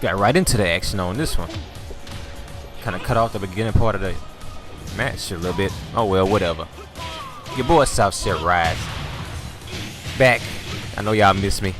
Got right into the action on this one. Kind of cut off the beginning part of the match a little bit. Oh well, whatever. Your boy South Shit Rise. Back. I know y'all miss me.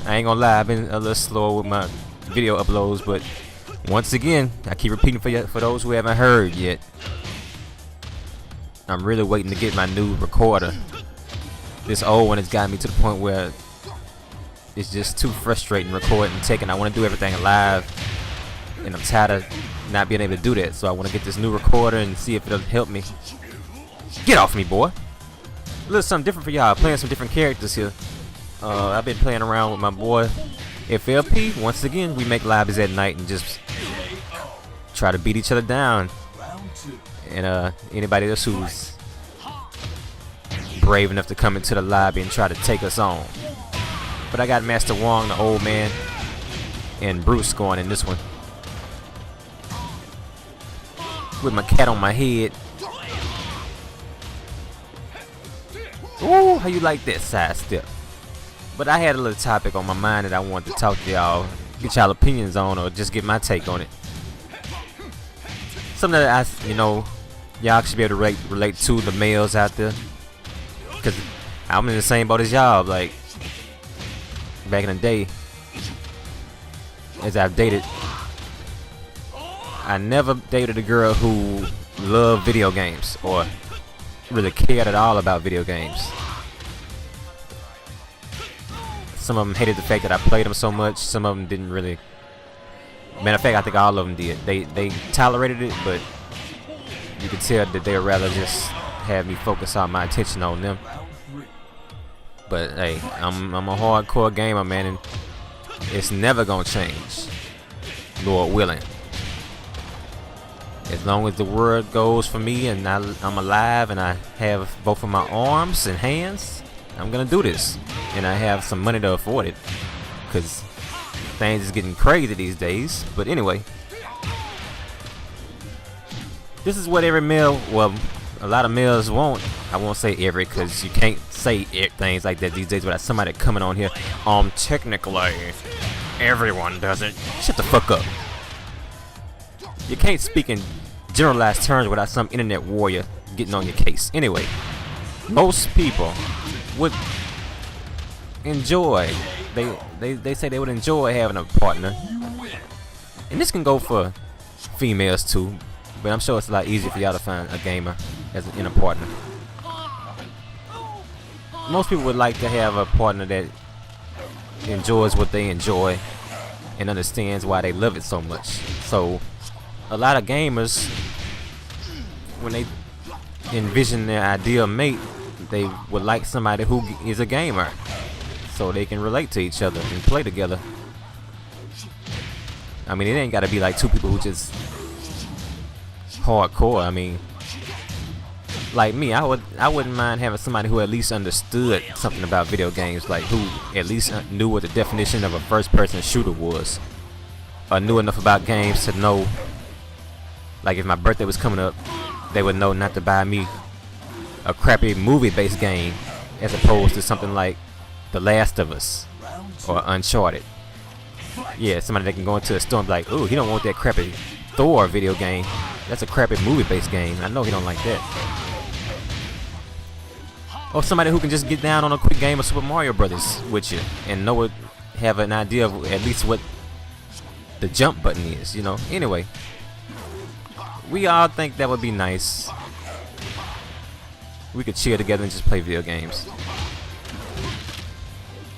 I ain't gonna lie, I've been a little slow with my video uploads, but once again, I keep repeating for those who haven't heard yet. I'm really waiting to get my new recorder. This old one has gotten me to the point where it's just too frustrating recording Tekken. I want to do everything live, and I'm tired of not being able to do that. So I want to get this new recorder and see if it'll help me. Get off me, boy! A little something different for y'all. Playing some different characters here. I've been playing around with my boy FLP. Once again, we make lobbies at night and just try to beat each other down. And anybody else who's brave enough to come into the lobby and try to take us on. But I got Master Wong, the old man, and Bruce going in this one. With my cat on my head. Ooh, how you like that sidestep? But I had a little topic on my mind that I wanted to talk to y'all, get y'all opinions on, or just get my take on it. Something that y'all should be able to relate to, the males out there. Cause I'm in the same boat as y'all. Like back in the day, as I've dated, I never dated a girl who loved video games or really cared at all about video games. Some of them hated the fact that I played them so much. Some of them didn't really. Matter of fact, I think all of them did. They tolerated it, but you could tell that they would rather just have me focus all my attention on them. But hey, I'm a hardcore gamer, man, and it's never gonna change, Lord willing. As long as the world goes for me and I'm alive and I have both of my arms and hands, I'm gonna do this. And I have some money to afford it, because things is getting crazy these days. But anyway, this is what every male, well, a lot of males want. I won't say every, because you can't say things like that these days without somebody coming on here. Technically, everyone does it. Shut the fuck up. You can't speak in generalized terms without some internet warrior getting on your case. Anyway, most people would enjoy, they say they would enjoy having a partner, and this can go for females too, but I'm sure it's a lot easier for y'all to find a gamer in a partner. Most people would like to have a partner that enjoys what they enjoy and understands why they love it so much. So a lot of gamers, when they envision their ideal mate, they would like somebody who is a gamer, so they can relate to each other and play together. I mean, it ain't gotta be like two people who just hardcore. I mean, like me, I wouldn't mind having somebody who at least understood something about video games, like who at least knew what the definition of a first-person shooter was, or knew enough about games to know, like if my birthday was coming up, they would know not to buy me a crappy movie-based game as opposed to something like The Last of Us or Uncharted. Yeah, somebody that can go into a store and be like, ooh, he don't want that crappy Thor video game. That's a crappy movie-based game. I know he don't like that. Or somebody who can just get down on a quick game of Super Mario Brothers with you and have an idea of at least what the jump button is, you know. Anyway, we all think that would be nice. We could chill together and just play video games.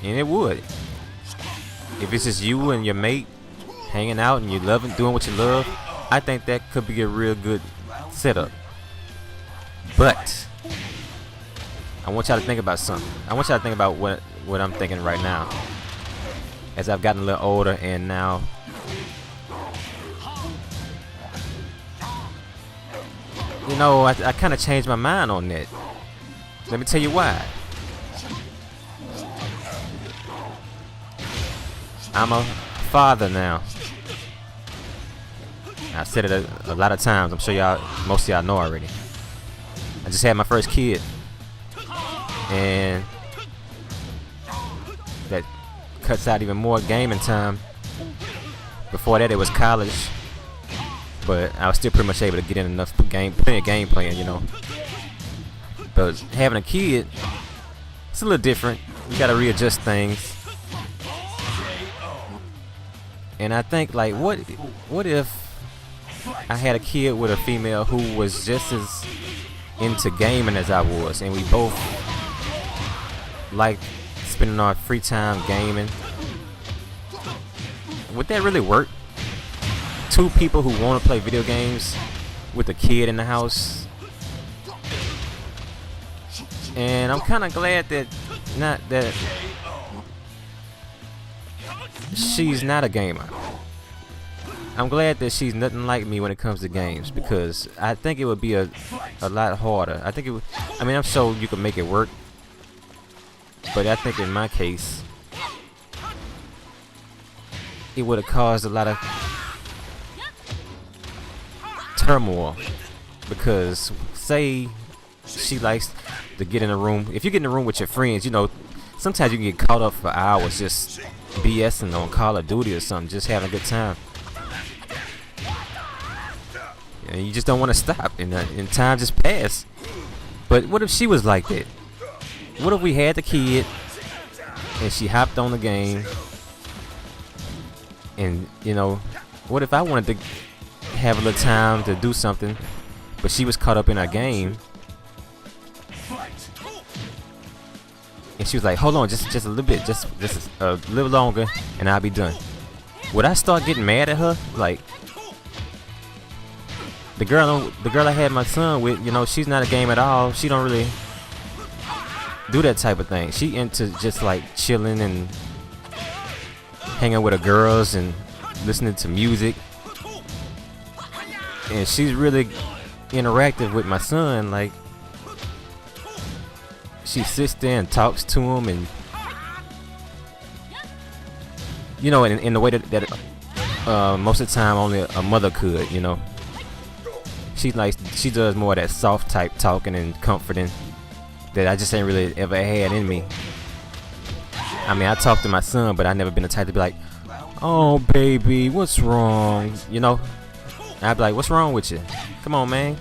And it would. If it's just you and your mate hanging out and you loving doing what you love, I think that could be a real good setup. But I want y'all to think about something. I want y'all to think about what I'm thinking right now, as I've gotten a little older and now you know, I kind of changed my mind on that. Let me tell you why. I'm a father now. I've said it a lot of times. I'm sure most of y'all know already. I just had my first kid, and that cuts out even more gaming time. Before that, it was college, but I was still pretty much able to get in enough plenty of game playing, you know. But having a kid, it's a little different. You gotta readjust things. And I think, like, what if I had a kid with a female who was just as into gaming as I was, and we both like spending our free time gaming? Would that really work? Two people who want to play video games with a kid in the house. And I'm kind of glad that she's not a gamer. I'm glad that she's nothing like me when it comes to games, because I think it would be a lot harder. I think it would, I mean, I'm sure you could make it work, but I think in my case it would have caused a lot of turmoil, because say she likes to get in a room. If you get in a room with your friends, you know, sometimes you can get caught up for hours just BSing on Call of Duty or something, just having a good time. And you just don't want to stop, and time just passed. But what if she was like that? What if we had the kid and she hopped on the game? And, you know, what if I wanted to have a little time to do something, but she was caught up in her game? And she was like, hold on, just a little bit, just a little longer, and I'll be done. Would I start getting mad at her? Like, the girl I had my son with, you know, she's not a game at all. She don't really do that type of thing. She into just like chilling and hanging with her girls and listening to music. And she's really interactive with my son. Like, she sits there and talks to him, and you know, in the way that most of the time only a mother could, you know. She does more of that soft type talking and comforting that I just ain't really ever had in me. I mean, I talk to my son, but I never been the type to be like, oh baby, what's wrong? You know, I'd be like, what's wrong with you? Come on, man,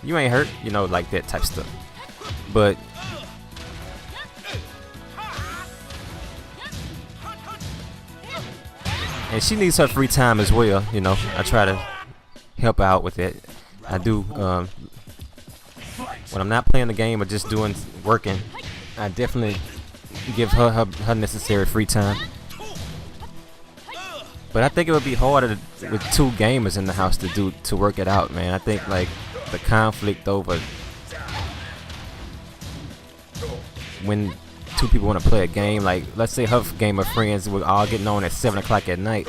you ain't hurt, you know, like that type stuff. But and she needs her free time as well, you know. I try to help out with it. I do, when I'm not playing the game or just working, I definitely give her necessary free time. But I think it would be harder with two gamers in the house to work it out, man. I think like the conflict over when two people want to play a game, like let's say her gamer friends were all getting on at 7 o'clock at night,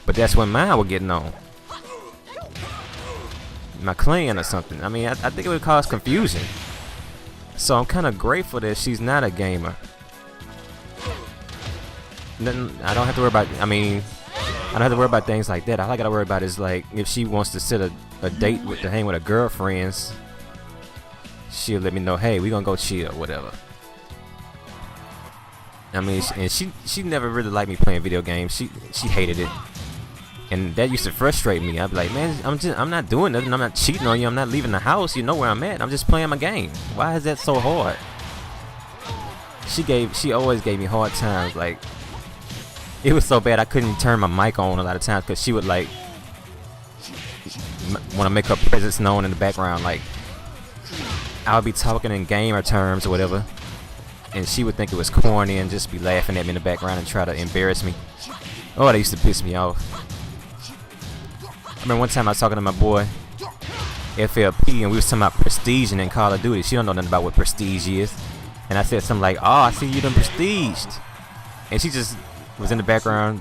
but that's when mine were getting on, my clan or something. I mean, I think it would cause confusion. So I'm kind of grateful that she's not a gamer. Nothing, I don't have to worry about, I mean, I don't have to worry about things like that. All I gotta worry about is like if she wants to set a date to hang with her girlfriends, she'll let me know, hey, we gonna go chill or whatever. I mean, and she never really liked me playing video games. She hated it, and that used to frustrate me. I'd be like, man, I'm not doing nothing. I'm not cheating on you. I'm not leaving the house. You know where I'm at. I'm just playing my game. Why is that so hard? She always gave me hard times. Like, it was so bad I couldn't turn my mic on a lot of times because she would like want to make her presence known in the background. Like, I would be talking in gamer terms or whatever, and she would think it was corny and just be laughing at me in the background and try to embarrass me. Oh, that used to piss me off. I remember one time I was talking to my boy FLP, and we was talking about prestige in Call of Duty. She don't know nothing about what prestige is, and I said something like, oh, I see you done prestiged, and she just was in the background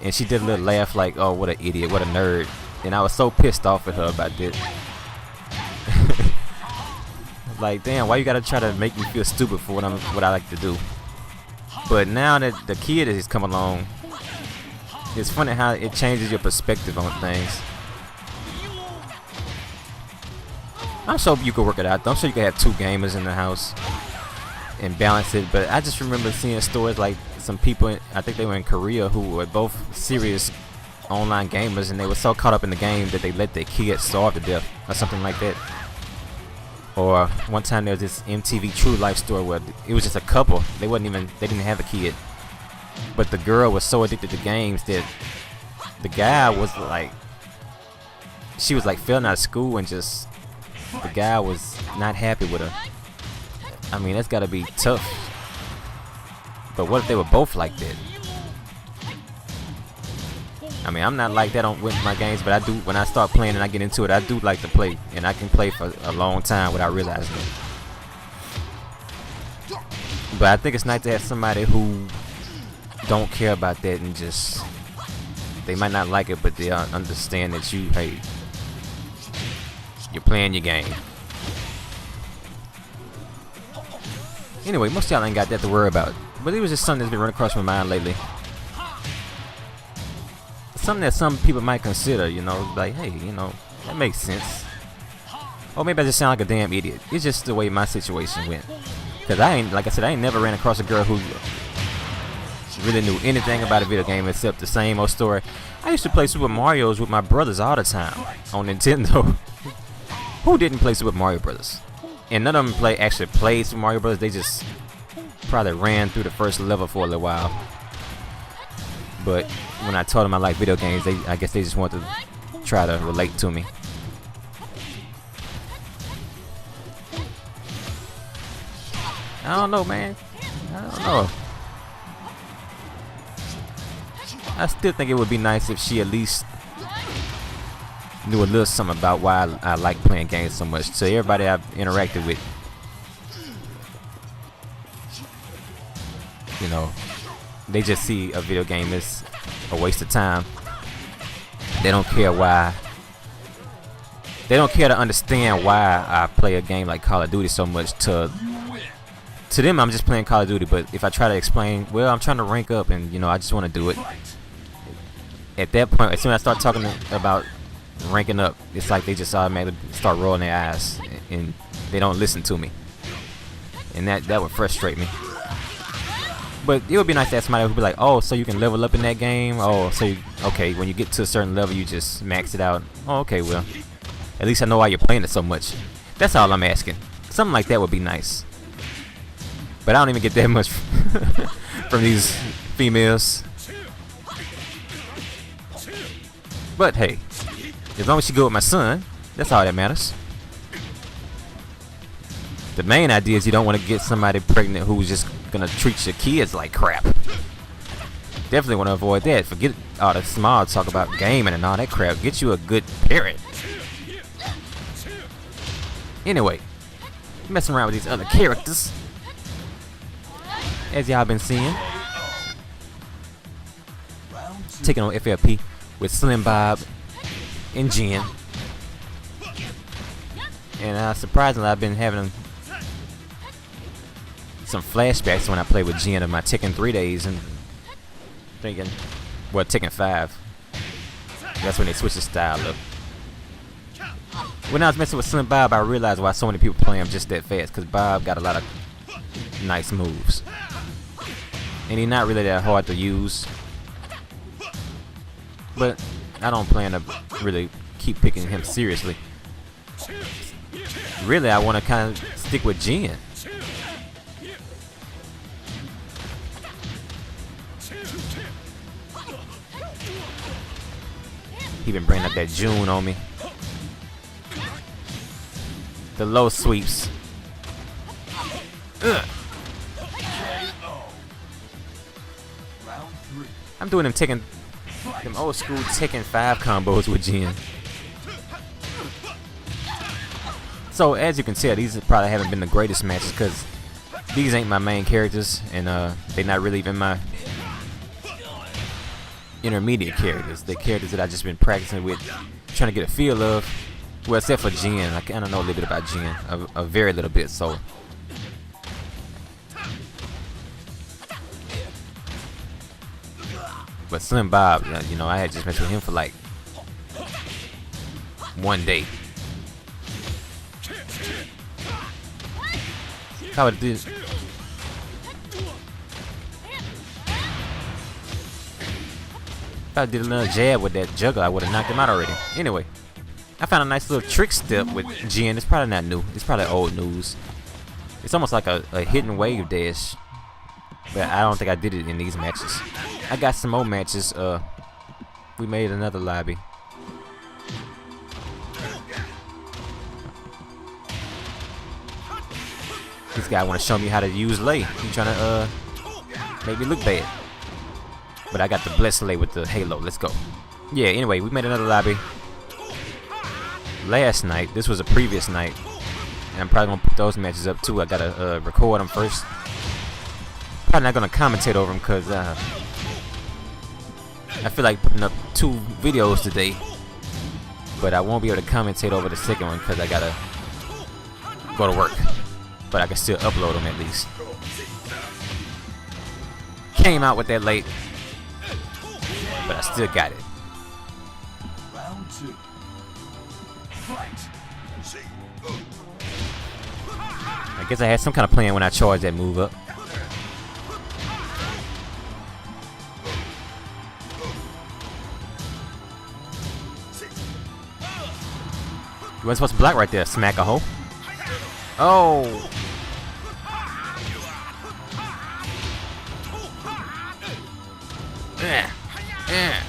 and she did a little laugh like, oh, what an idiot, what a nerd. And I was so pissed off at her about that. Like, damn, why you gotta try to make me feel stupid for what I like to do? But now that the kid has come along, it's funny how it changes your perspective on things. I'm sure you could work it out though. I'm sure you could have two gamers in the house. and balance it. But I just remember seeing stories like some people, I think they were in Korea, who were both serious online gamers, and they were so caught up in the game that they let their kids starve to death or something like that. Or one time there was this MTV True Life story where it was just a couple. They didn't have a kid, but the girl was so addicted to games that the guy was like, she was like failing out of school, and just the guy was not happy with her. I mean, that's gotta be tough. But what if they were both like that? I mean, I'm not like that with my games, but I do, when I start playing and I get into it, I do like to play, and I can play for a long time without realizing it. But I think it's nice to have somebody who don't care about that, and just, they might not like it, but they understand that hey, you're playing your game. Anyway, most of y'all ain't got that to worry about, but it was just something that's been running across my mind lately. Something that some people might consider, you know, like, hey, you know, that makes sense. Or maybe I just sound like a damn idiot. It's just the way my situation went. Cause like I said, I ain't never ran across a girl who really knew anything about a video game except the same old story. I used to play Super Mario's with my brothers all the time on Nintendo. Who didn't play Super Mario Brothers? And none of them actually played Super Mario Brothers. They just probably ran through the first level for a little while. But when I told them I like video games, I guess they just wanted to try to relate to me. I don't know, man. I don't know. I still think it would be nice if she at least knew a little something about why I like playing games so much. So everybody I've interacted with, you know, they just see a video game as a waste of time. They don't care why. They don't care to understand why I play a game like Call of Duty so much. To them, I'm just playing Call of Duty. But if I try to explain, well, I'm trying to rank up, and you know, I just want to do it. At that point, as soon as I start talking about ranking up, it's like they just automatically start rolling their eyes, and they don't listen to me. And that would frustrate me. But it would be nice to have somebody who'd be like, oh, so you can level up in that game? Oh, so okay, when you get to a certain level, you just max it out. Oh, okay, well, at least I know why you're playing it so much. That's all I'm asking. Something like that would be nice. But I don't even get that much from these females. But hey, as long as she go with my son, that's all that matters. The main idea is you don't want to get somebody pregnant who's just gonna treat your kids like crap. Definitely want to avoid that. Forget all the small talk about gaming and all that crap. Get you a good parent. Anyway, messing around with these other characters, as y'all been seeing, taking on FLP with Slim Bob and Jen. And surprisingly, I've been having some flashbacks when I played with Jen of my Tekken 3 days, and thinking, well, Tekken 5. That's when they switched the style up. When I was messing with Slim Bob, I realized why so many people play him just that fast, because Bob got a lot of nice moves. And he's not really that hard to use. But I don't plan to really keep picking him seriously. Really, I want to kind of stick with Jen. He been bringing up that June on me. The low sweeps. Ugh. I'm doing them old school Tekken 5 combos with Jen. So as you can tell, these probably haven't been the greatest matches because these ain't my main characters, and they're not really even my intermediate characters. They're characters that I've just been practicing with, trying to get a feel of. Well, except for Jen, I kind of know a little bit about Jen, a very little bit. So, but Slim Bob, you know, I had just messed with him for like one day. How it did. If I did another jab with that juggler, I would have knocked him out already. Anyway, I found a nice little trick step with Jin. It's probably not new. It's probably old news. It's almost like a hidden wave dash. But I don't think I did it in these matches. I got some more matches. We made another lobby. This guy want to show me how to use lay. He trying to make me look bad. But I got the blessed lay with the halo. Let's go. Yeah, anyway, we made another lobby. Last night, this was a previous night. And I'm probably going to put those matches up too. I got to record them first. Probably not going to commentate over them because I feel like putting up 2 videos today. But I won't be able to commentate over the second one because I got to go to work. But I can still upload them at least. Came out with that late. But I still got it. Round 2. Fight. I guess I had some kind of plan when I charged that move up. You weren't supposed to block right there, smack a hole. Oh! Yeah. Yeah.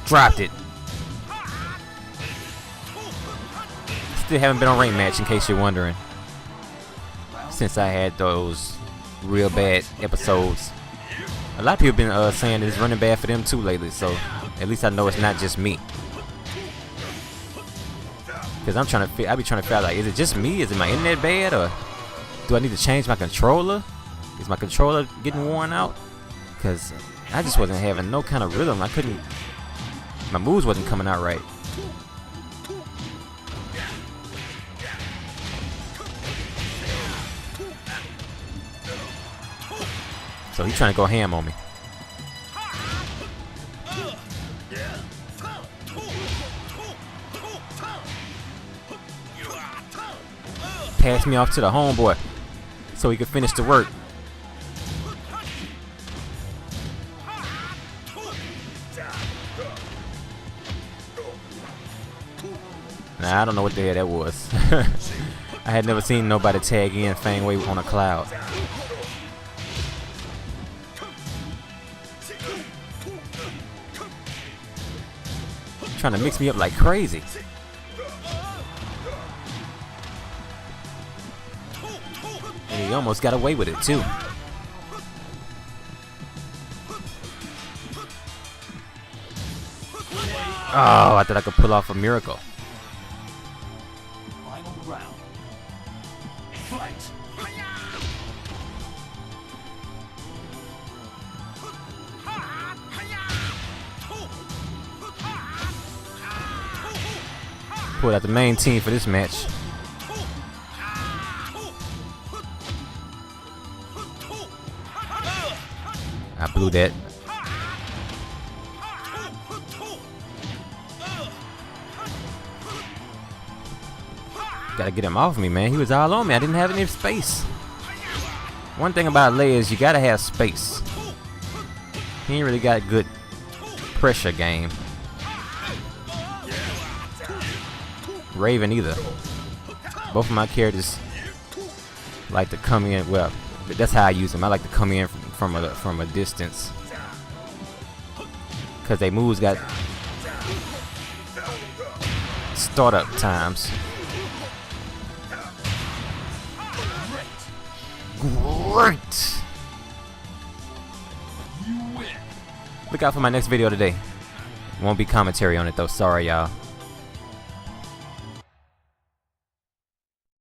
Dropped it. Still haven't been on rank match in case you're wondering. Since I had those real bad episodes. A lot of people have been saying it's running bad for them too lately, so at least I know it's not just me. Cause I be trying to figure out, like, is it just me? Is it my internet bad, or do I need to change my controller? Is my controller getting worn out? Cause I just wasn't having no kind of rhythm. My moves wasn't coming out right. So he's trying to go ham on me. Pass me off to the homeboy so he could finish the work. Nah, I don't know what the hell that was. I had never seen nobody tag in Fang Wei on a cloud. Trying to mix me up like crazy. And he almost got away with it too. Oh, I thought I could pull off a miracle. Final round. Fight. Pulled out the main team for this match. I blew that. Gotta get him off me, man. He was all on me. I didn't have any space. One thing about Lei is you gotta have space. He ain't really got good pressure game. Raven either. Both of my characters like to come in. Well, that's how I use them. I like to come in from a distance, cause they moves got startup times. Great. Look out for my next video today. Won't be commentary on it though. Sorry, y'all.